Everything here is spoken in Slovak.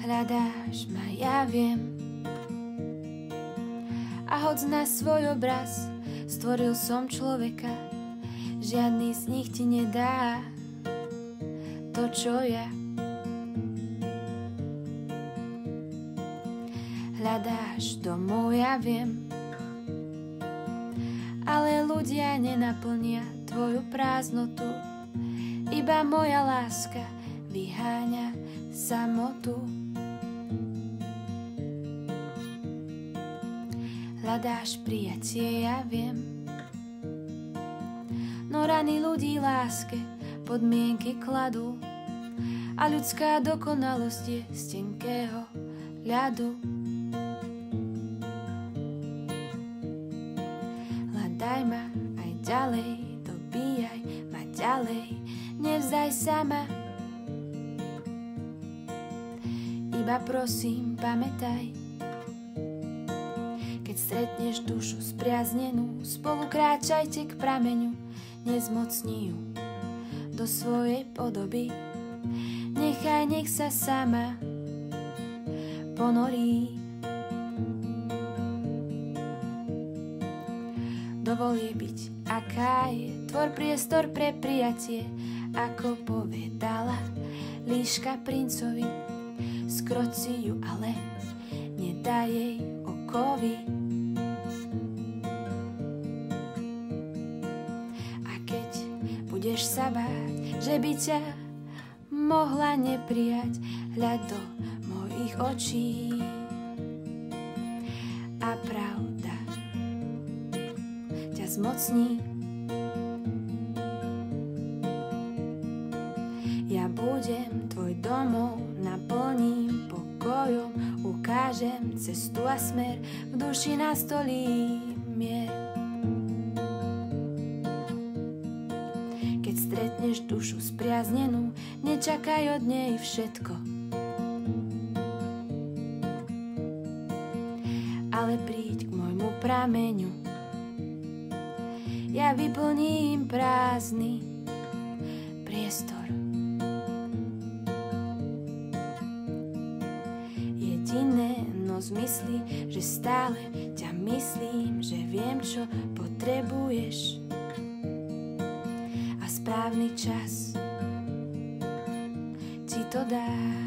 Hľadáš ma, ja viem. A hoď na svoj obraz stvoril som človeka, žiadny z nich ti nedá to, čo ja. Hľadáš domov, ja viem, ale ľudia nenaplnia tvoju prázdnotu. Iba moja láska vyháňa samotu. Hľadáš prijatie, ja viem, no rany ľudí láske podmienky kladú a ľudská dokonalosť je z tenkého ľadu. Hľadaj ma aj ďalej, dobíjaj ma ďalej, nevzdaj sa ma. Iba prosím, pamätaj, keď stretneš dušu spriaznenú, spolu kráčajte k prameňu, nezmocni ju do svojej podoby. Nechaj, nech sa sama ponorí. Dovol jej byť, aká je, tvor priestor pre prijatie, ako povedala líška princovi. Skroť si ju, ale nedaj jej okovy. A keď budeš sa báť, že by ťa mohla neprijať, hľaď do mojich očí a pravda ťa zmocní. Ja budem tvoj domov, naplním pokojom, ukážem cestu a smer, v duši nastolím mier. Keď stretneš dušu spriaznenú, nečakaj od nej všetko, ale príď k môjmu prameňu. Ja vyplním prázdny priestor. Jediné, no zmysli, že stále ťa myslím, že viem, čo potrebuješ. A správny čas ti to dá.